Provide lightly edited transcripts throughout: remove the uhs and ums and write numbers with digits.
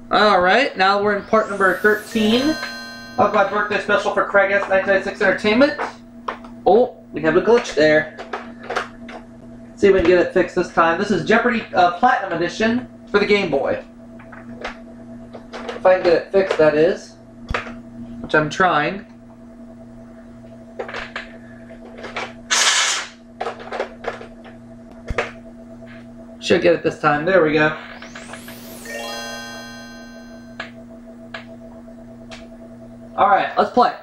Alright, now we're in part number 13 of my birthday special for CraigS1996Entertainment. Oh, we have a glitch there. Let's see if we can get it fixed this time. This is Jeopardy Platinum Edition for the Game Boy. If I can get it fixed, that is. Which I'm trying. Should get it this time. There we go. Alright, let's play.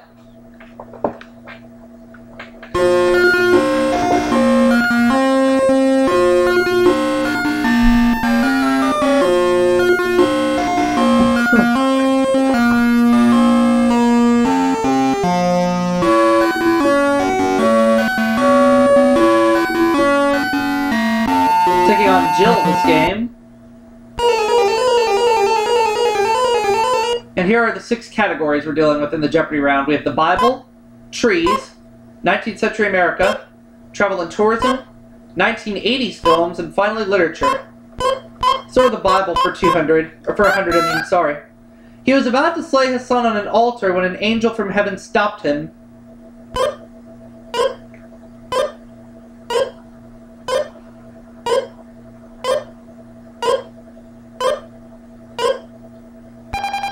Taking on Jill this game. And here are the 6 categories we're dealing with in the Jeopardy round. We have the Bible, trees, 19th century America, travel and tourism, 1980s films, and finally literature. Start with the Bible for 200, or for 100, I mean, sorry. He was about to slay his son on an altar when an angel from heaven stopped him.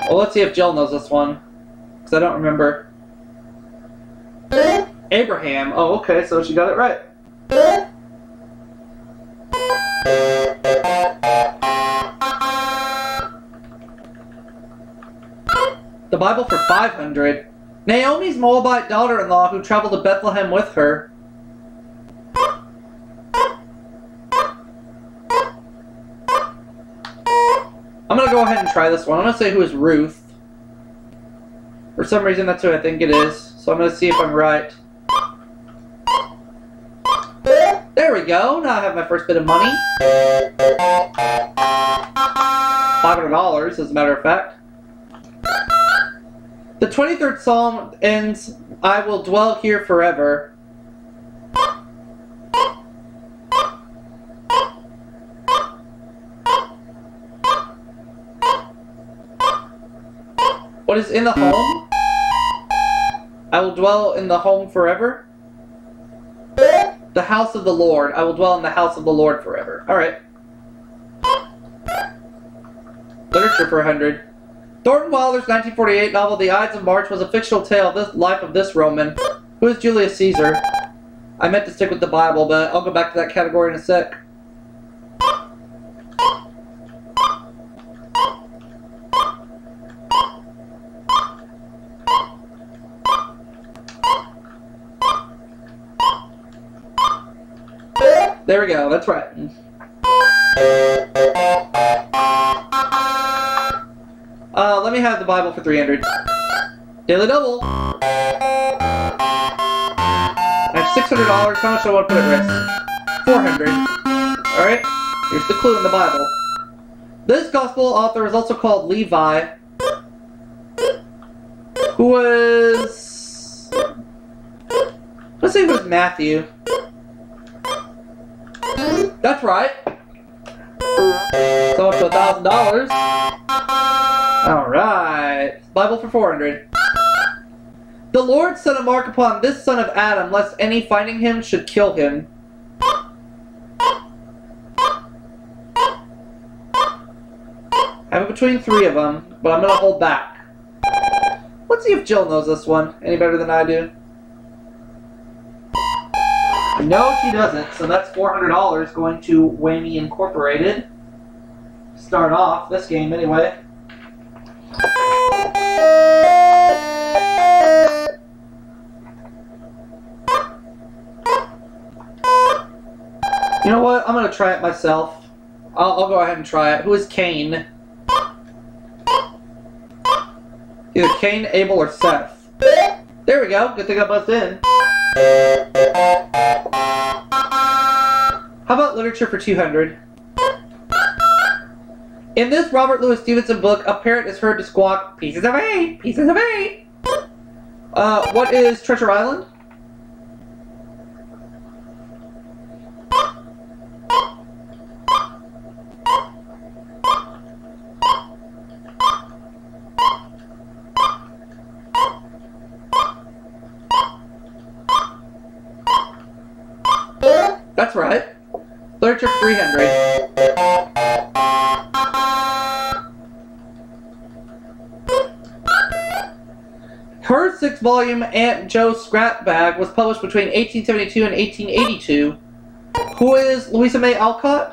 Well, let's see if Jill knows this one, because I don't remember. Abraham. Oh, okay, so she got it right. The Bible for 500. Naomi's Moabite daughter-in-law who traveled to Bethlehem with her. I'm gonna go ahead and try this one. I'm gonna say who is Ruth. For some reason, that's who I think it is. So I'm gonna see if I'm right. There we go. Now I have my first bit of money. $500, as a matter of fact. The 23rd Psalm ends, I will dwell here forever. What is in the home? I will dwell in the home forever. The house of the Lord. I will dwell in the house of the Lord forever. Alright. Literature for 100. Thornton Wilder's 1948 novel The Ides of March was a fictional tale of the life of this Roman. Who is Julius Caesar? I meant to stick with the Bible, but I'll go back to that category in a sec. There we go, that's right. Let me have the Bible for 300. Daily double. I have $600. How much do I want to put at risk? 400. Alright, here's the clue in the Bible. This gospel author is also called Levi, who was... let's say it was Matthew. That's right. So much for $1,000. Alright. Bible for 400. The Lord set a mark upon this son of Adam, lest any finding him should kill him. I have it between 3 of them, but I'm going to hold back. Let's see if Jill knows this one any better than I do. No, she doesn't, so that's $400 going to Whammy Incorporated. Start off this game anyway. You know what? I'm going to try it myself. I'll go ahead and try it. Who is Cain? Either Cain, Abel, or Seth. There we go. Good thing I buzzed in. How about literature for 200? In this Robert Louis Stevenson book, a parrot is heard to squawk, "Pieces of 8! Pieces of 8!" What is Treasure Island? That's right. Literature for 300. Her 6-volume Aunt Joe Scrap Bag was published between 1872 and 1882. Who is Louisa May Alcott?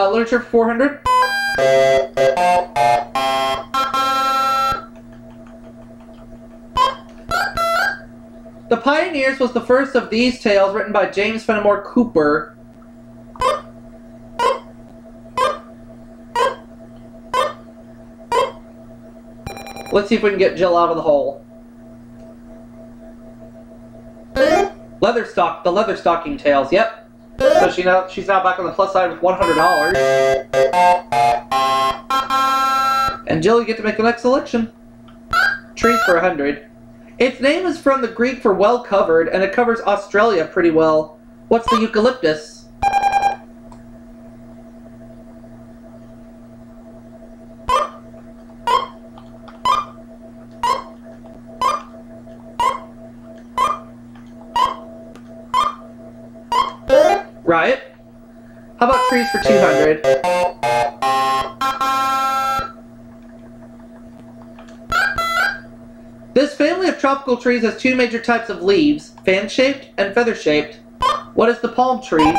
Literature for 400. The Pioneers was the first of these tales written by James Fenimore Cooper. Let's see if we can get Jill out of the hole. The Leatherstocking Tales, yep. So she's now back on the plus side with $100. And Jill, you get to make the next selection. Trees for 100. Its name is from the Greek for well covered, and it covers Australia pretty well. What's the eucalyptus? Right. How about trees for 200? This family of tropical trees has two major types of leaves, fan-shaped and feather-shaped. What is the palm tree?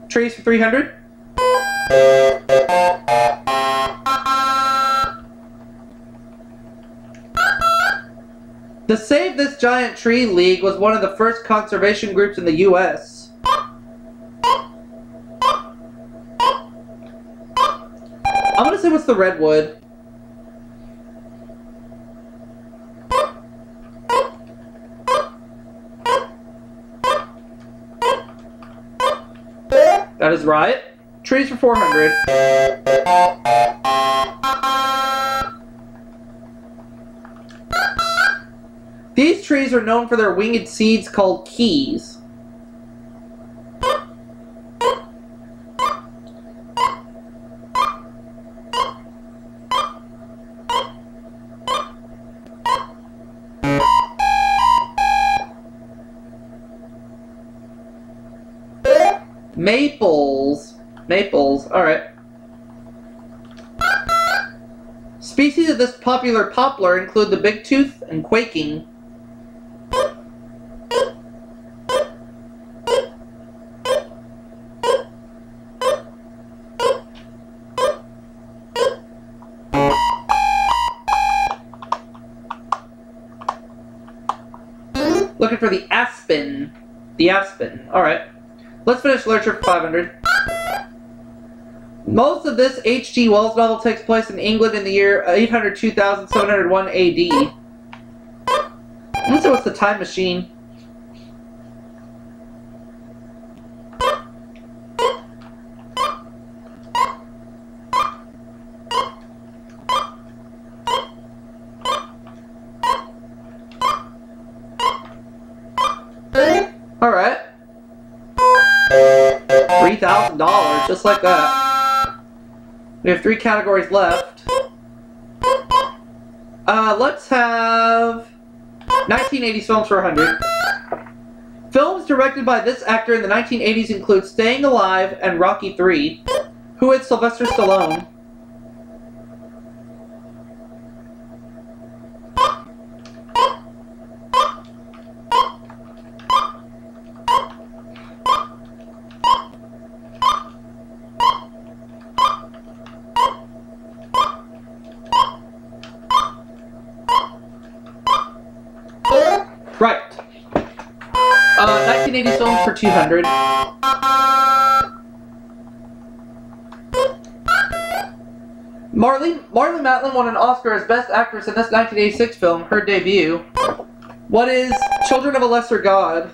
Trees for 300? The Save This Giant Tree League was one of the first conservation groups in the U.S. I'm gonna say what's the redwood? That is right. Trees for 400. These trees are known for their winged seeds called keys. Maples. Maples, alright. Species of this popular poplar include the bigtooth and quaking. Looking for the aspen. The aspen. Alright. Let's finish literature for 500. Most of this H.G. Wells novel takes place in England in the year 802,701 AD. Let's see what's the time machine. Alright. $3,000, just like that. We have 3 categories left. Let's have 1980s films for 100. Films directed by this actor in the 1980s include Staying Alive and Rocky III. Who is Sylvester Stallone? Right. 1980s films for 200. Marlee Matlin won an Oscar as Best Actress in this 1986 film, her debut. What is Children of a Lesser God?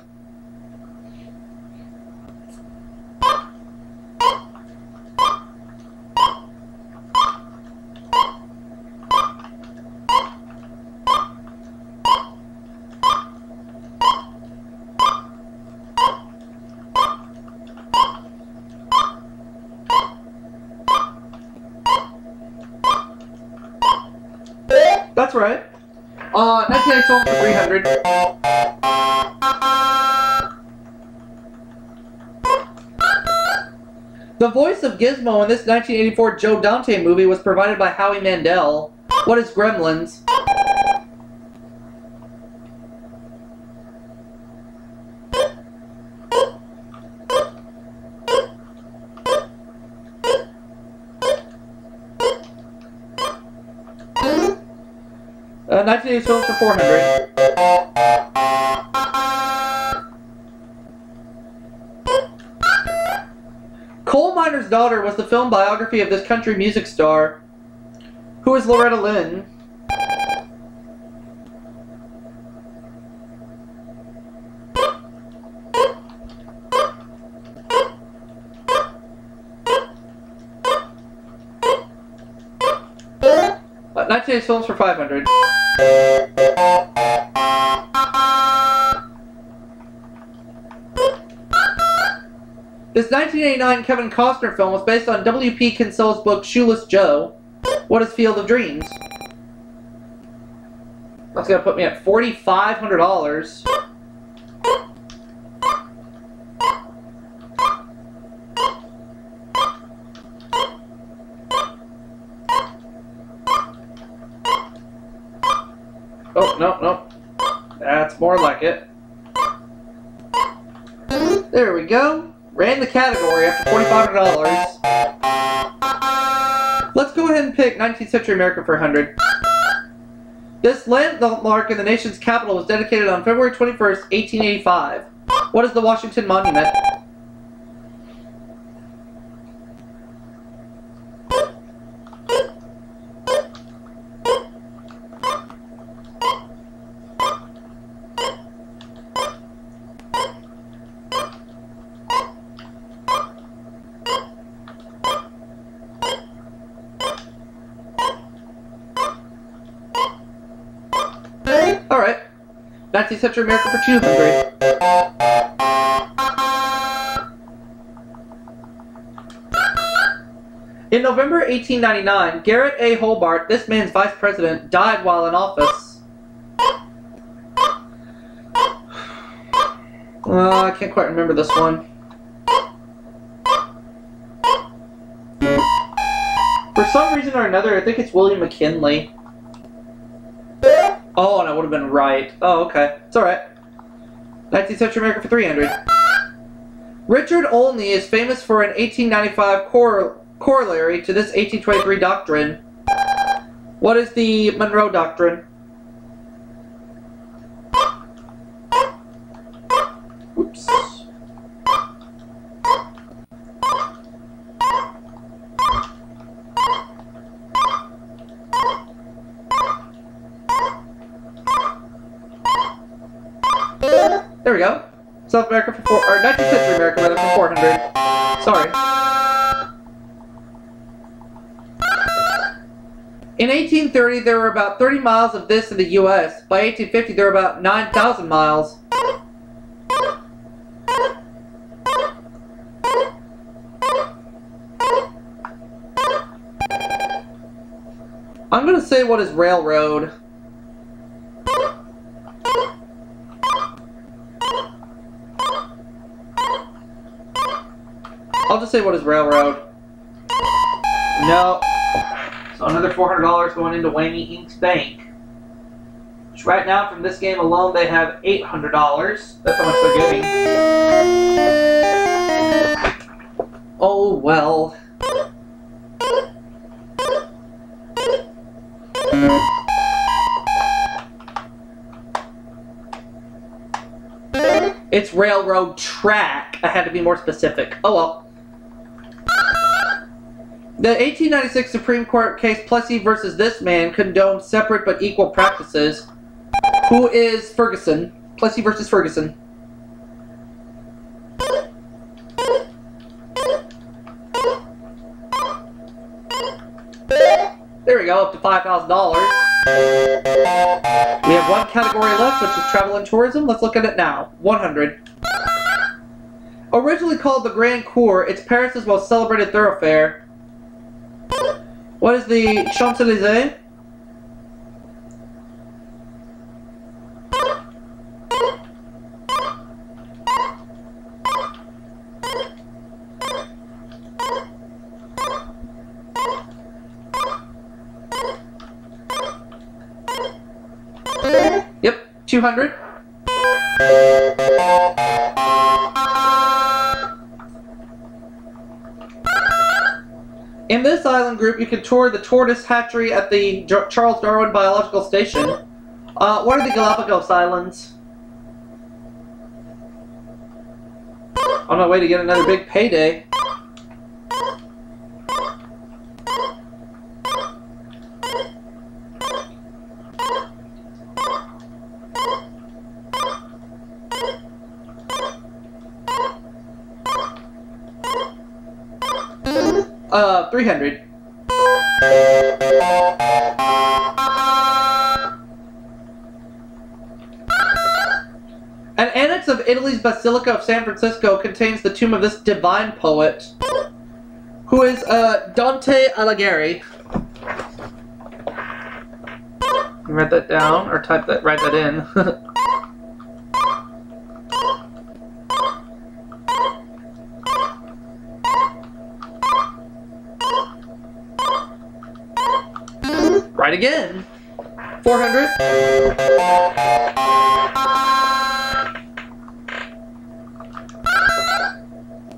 That's right. 1997 for 300. The voice of Gizmo in this 1984 Joe Dante movie was provided by Howie Mandel. What is Gremlins? Uh, 1980s films for 400. Coal Miner's Daughter was the film biography of this country music star. Who is Loretta Lynn? Uh, 1980s films for 500. This 1989 Kevin Costner film was based on W.P. Kinsella's book Shoeless Joe. What is Field of Dreams? That's gonna put me at $4,500. Oh, no. That's more like it. There we go. Ran the category after $4,500. Let's go ahead and pick 19th Century America for 100. This landmark in the nation's capital was dedicated on February 21st, 1885. What is the Washington Monument? Alright. 19th Century America for 200. In November 1899, Garrett A. Hobart, this man's vice president, died while in office. I can't quite remember this one. For some reason or another, I think it's William McKinley. Oh, and I would have been right. Oh, okay. It's alright. 19th Century America for 300. Richard Olney is famous for an 1895 corollary to this 1823 doctrine. What is the Monroe Doctrine? Oops. There we go. South America for 19th Century America rather for 400. Sorry. In 1830, there were about 30 miles of this in the U.S. By 1850, there were about 9,000 miles. I'm gonna say what is railroad. I'll just say what is railroad. No. So another $400 going into Whammy Inc's bank. Which right now, from this game alone, they have $800. That's how much they're getting. Oh, well. It's railroad track. I had to be more specific. Oh, well. The 1896 Supreme Court case Plessy versus this man condoned separate but equal practices. Who is Ferguson? Plessy versus Ferguson. There we go, up to $5,000. We have one category left, which is travel and tourism. Let's look at it now. 100. Originally called the Grand Cour, it's Paris' most celebrated thoroughfare. What is the Champs-Élysées? Yep, 200. In this island group, you can tour the tortoise hatchery at the Charles Darwin Biological Station. What are the Galapagos Islands? On my way to get another big payday. $300. An annex of Italy's Basilica of San Francisco contains the tomb of this divine poet, who is Dante Alighieri. Write that down, or write that in. Right again. 400.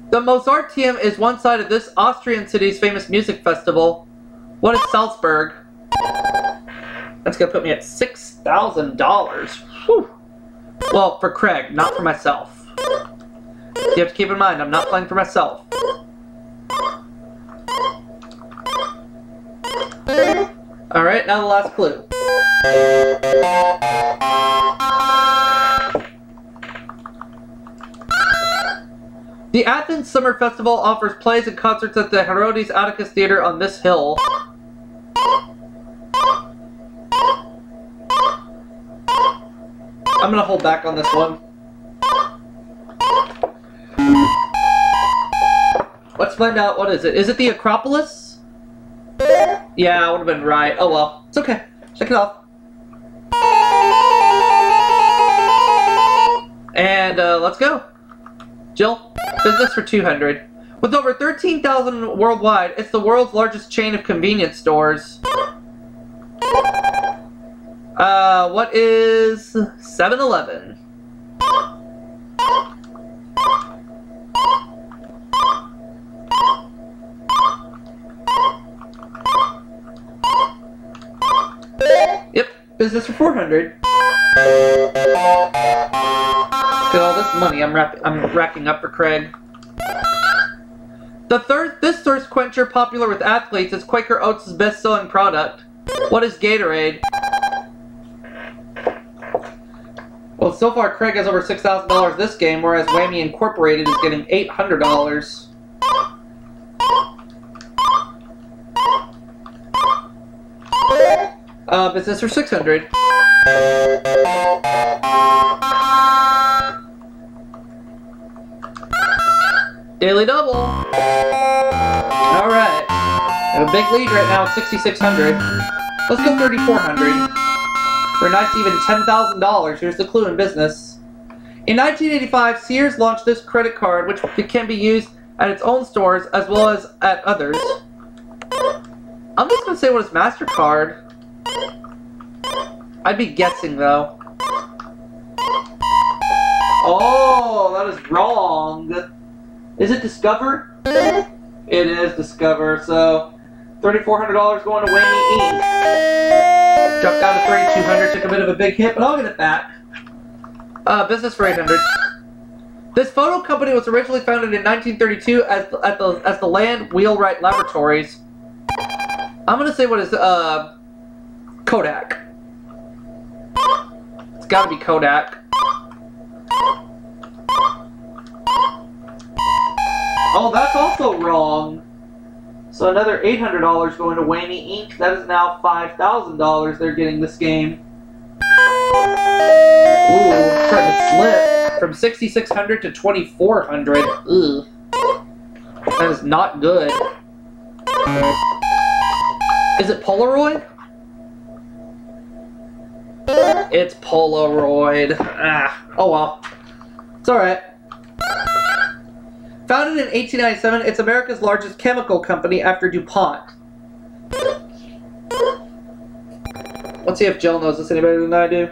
The Mozarteum is one side of this Austrian city's famous music festival. What is Salzburg? That's gonna put me at $6,000. Well, for Craig, not for myself. You have to keep in mind, I'm not playing for myself. Alright, now the last clue. The Athens Summer Festival offers plays and concerts at the Herodes Atticus Theater on this hill. I'm gonna hold back on this one. Let's find out, what is it? Is it the Acropolis? Yeah, I would have been right. Oh well. It's okay. Check it off. And let's go. Jill, business for 200. With over 13,000 worldwide, it's the world's largest chain of convenience stores. What is 7-Eleven? Yep, business for 400. Look at all this money I'm racking up for Craig. This thirst quencher popular with athletes is Quaker Oats' best-selling product. What is Gatorade? Well, so far Craig has over $6,000 this game, whereas Whammy Incorporated is getting $800. Business for 600. Daily double. Alright. I have a big lead right now, 6,600. Let's go 3,400. For a nice even $10,000. Here's the clue in business. In 1985, Sears launched this credit card, which can be used at its own stores as well as at others. I'm just going to say what is MasterCard. I'd be guessing, though. Oh, that is wrong. Is it Discover? It is Discover, so $3,400 going to Whammy Inc. Dropped down to 3,200, took a bit of a big hit, but I'll get it back. Business for 800. This photo company was originally founded in 1932 as the Land Wheelwright Laboratories. I'm gonna say what is Kodak. It's gotta be Kodak. Oh, that's also wrong. So another $800 going to Whammy Inc. That is now $5,000 they're getting this game. Ooh, it's starting to slip. From 6,600 to 2,400. Ugh. That is not good. Is it Polaroid? It's Polaroid. Ah, oh well. It's alright. Founded in 1897, it's America's largest chemical company after DuPont. Let's see if Jill knows this any better than I do.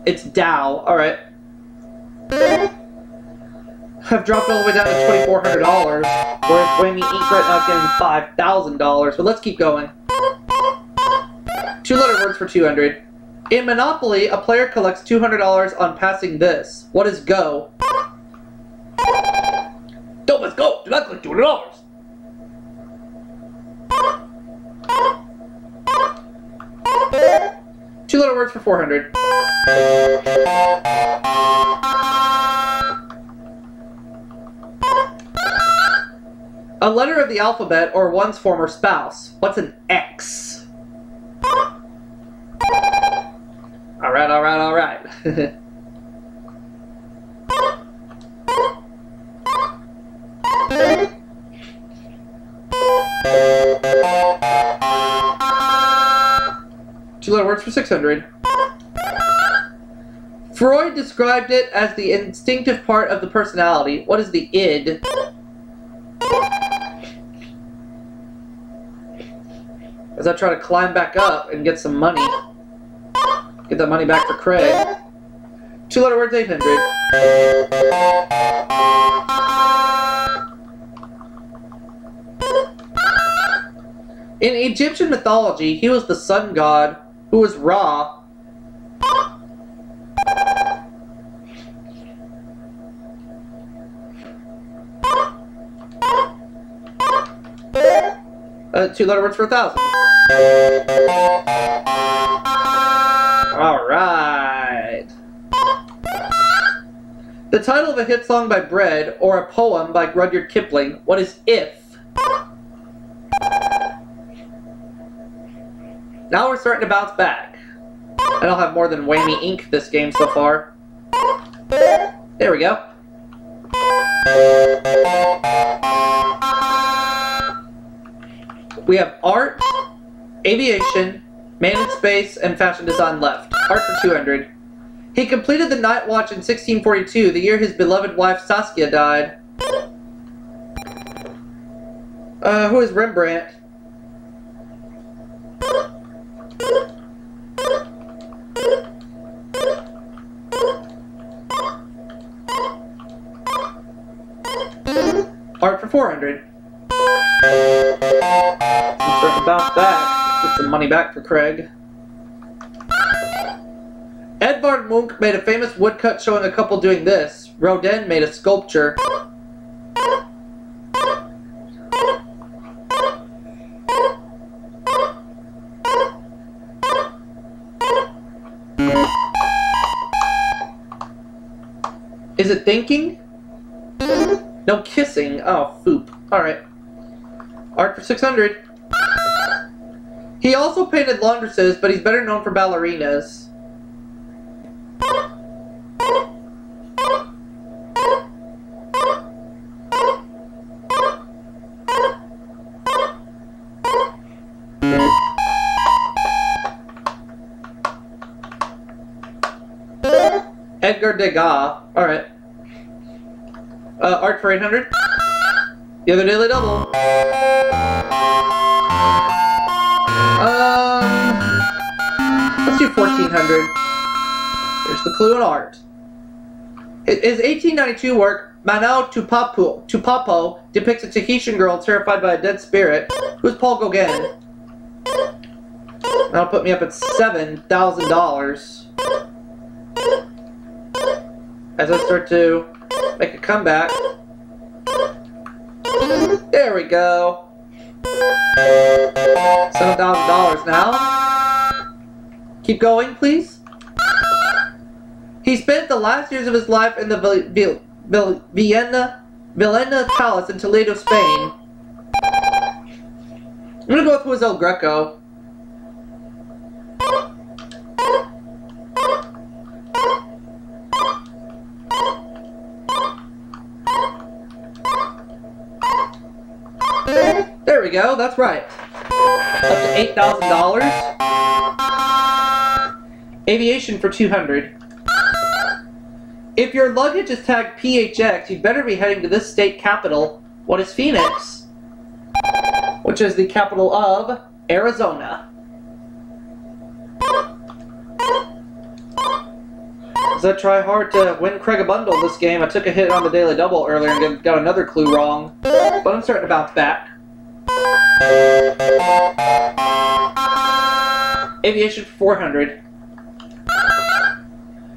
It's Dow. Alright. I've dropped all the way down to $2,400, whereas Whammy Inc. right now is getting $5,000, but let's keep going. 2-letter words for 200. In Monopoly, a player collects $200 on passing this. What is go? Don't let's go! Do not collect $200! Two-letter words for 400. A letter of the alphabet or one's former spouse. What's an X? Alright, alright, alright. Two-letter words for 600. Freud described it as the instinctive part of the personality. What is the id? As I try to climb back up and get some money. Get that money back for Craig. Two-letter words, 800. In Egyptian mythology, he was the sun god, who was Ra. Two-letter words for 1,000. Alright. The title of a hit song by Bread, or a poem by Rudyard Kipling. What is if? Now we're starting to bounce back. I don't have more than Whammy Inc. this game so far. There we go. We have art, aviation, man in space, and fashion design left. Art for 200. He completed the night watch in 1642, the year his beloved wife Saskia died. Who is Rembrandt? Art for 400. I'm starting to bounce back. Get some money back for Craig. Edvard Munch made a famous woodcut showing a couple doing this. Rodin made a sculpture. Is it thinking? No kissing. Oh, foop. Alright. Art for 600. He also painted laundresses, but he's better known for ballerinas. Edgar Degas. Alright. Art for 800. The other daily double. Let's do 1400. Here's the clue in art. His 1892 work, Manao Tupapo, depicts a Tahitian girl terrified by a dead spirit. Who's Paul Gauguin? That'll put me up at $7,000. As I start to make a comeback. There we go. $7,000 now. Keep going, please. He spent the last years of his life in the Villena Palace in Toledo, Spain. I'm gonna go with Jose El Greco. There we go, that's right. Up to $8,000. Aviation for 200. If your luggage is tagged PHX, you'd better be heading to this state capital. What is Phoenix? Which is the capital of Arizona. As I try hard to win Craig a bundle this game, I took a hit on the Daily Double earlier and got another clue wrong. But I'm starting to bounce back. Aviation for 400.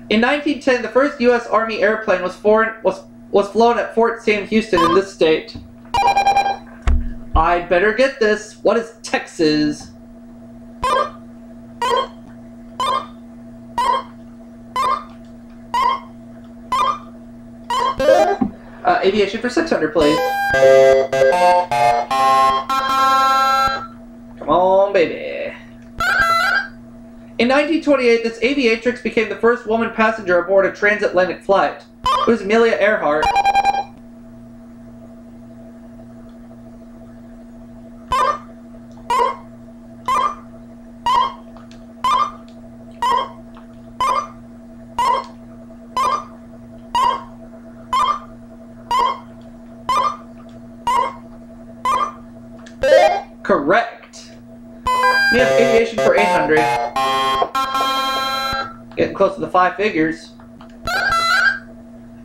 In 1910, the first U.S. Army airplane was flown at Fort Sam Houston in this state. I'd better get this. What is Texas? Aviation for 600, please. Come on, baby. In 1928, this aviatrix became the first woman passenger aboard a transatlantic flight. It was Amelia Earhart. Correct. We have aviation for 800. Getting close to the 5 figures.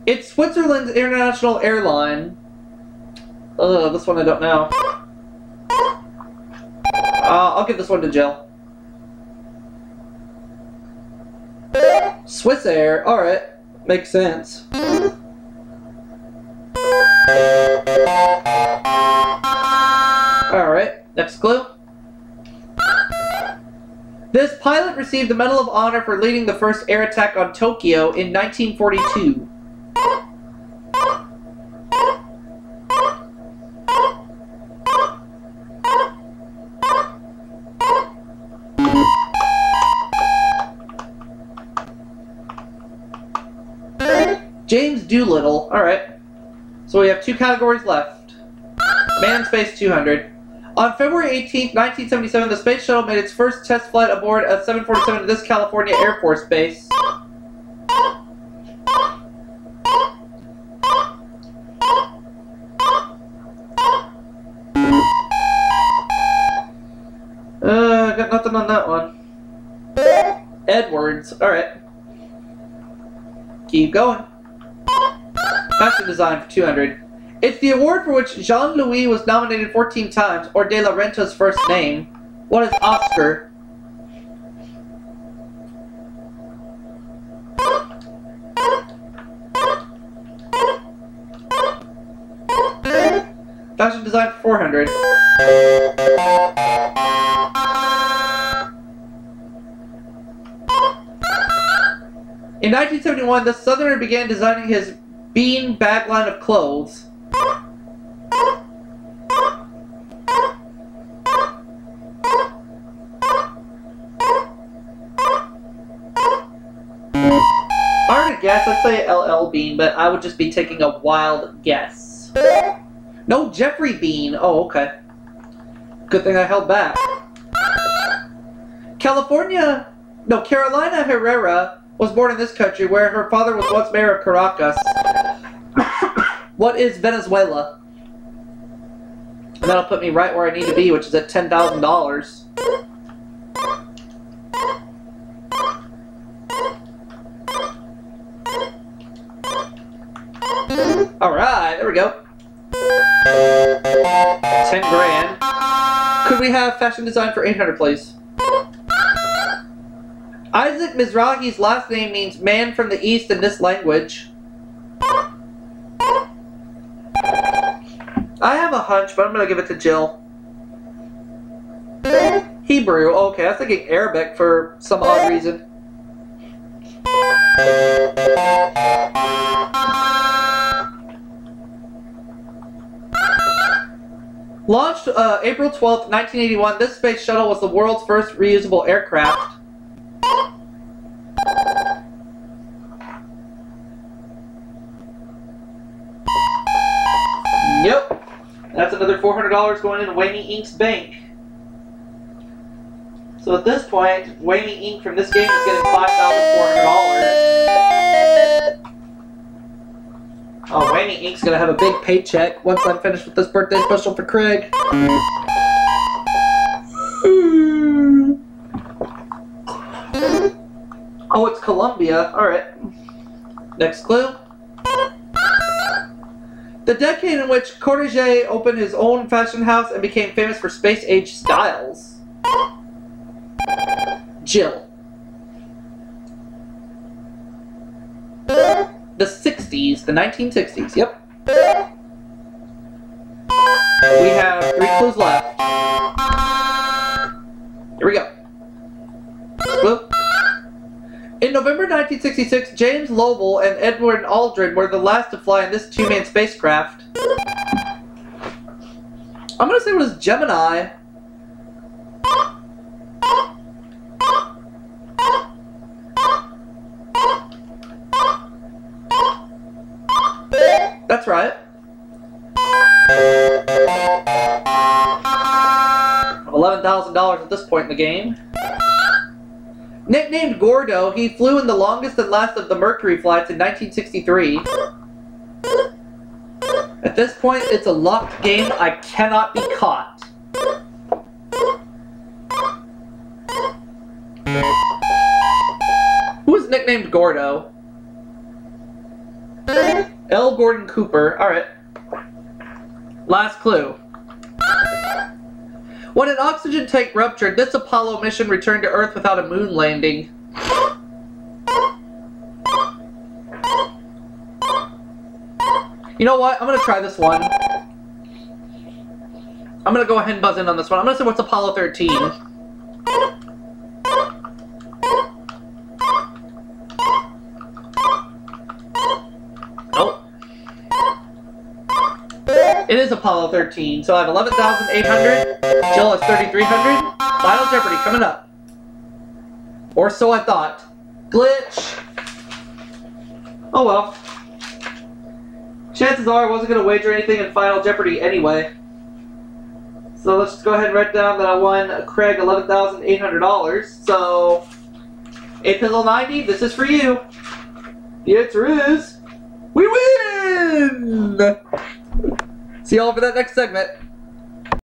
It's Switzerland's international airline. This one I don't know. I'll give this one to Jill. Swiss Air. Alright. Makes sense. Alright. Next clue. This pilot received the Medal of Honor for leading the first air attack on Tokyo in 1942. James Doolittle. Alright. So we have 2 categories left. Manned Space 200. On February 18, 1977, the Space Shuttle made its first test flight aboard a 747 to this California Air Force Base. Got nothing on that one. Edwards. Alright. Keep going. Fashion design for 200. It's the award for which Jean-Louis was nominated 14 times, or De La Renta's first name. What is Oscar? Fashion design for 400. In 1971, the Southerner began designing his Bean bag line of clothes. Hard to guess. Let's say LL Bean, but I would just be taking a wild guess. No, Jeffrey Bean. Oh, okay. Good thing I held back. Carolina Herrera was born in this country, where her father was once mayor of Caracas. What is Venezuela? And that'll put me right where I need to be, which is at $10,000. Alright, there we go. 10 grand. Could we have fashion design for 800, please? Isaac Mizrahi's last name means man from the east in this language. I have a hunch, but I'm going to give it to Jill. Hebrew. Okay, I was thinking Arabic for some odd reason. Launched April 12th, 1981, this space shuttle was the world's first reusable aircraft. Yep. That's another $400 going into Whammy Inc's bank. So at this point, Whammy Inc from this game is getting $5,400. Oh, Whammy Inc's gonna have a big paycheck once I'm finished with this birthday special for Craig. Oh, it's Colombia. Alright. Next clue. The decade in which Cortege opened his own fashion house and became famous for space-age styles. Jill. The 60s, the 1960s, yep. We have 3 clues left. Here we go. Clue. In November 1966, James Lovell and Edward Aldrin were the last to fly in this 2-man spacecraft. I'm gonna say it was Gemini. That's right. $11,000 at this point in the game. Nicknamed Gordo, he flew in the longest and last of the Mercury flights in 1963. At this point, it's a locked game. I cannot be caught. Who is nicknamed Gordo? L. Gordon Cooper. Alright. Last clue. When an oxygen tank ruptured, this Apollo mission returned to Earth without a moon landing. You know what? I'm gonna try this one. I'm gonna go ahead and buzz in on this one. I'm gonna say what's Apollo 13. Nope. It is Apollo 13, so I have 11,800. Jill has 3,300. Final Jeopardy coming up. Or so I thought. Glitch. Oh well. Chances are I wasn't going to wager anything in Final Jeopardy anyway. So let's just go ahead and write down that I won Craig $11,800. So, 8Pizzle90, this is for you. The answer is, we win! See y'all for that next segment.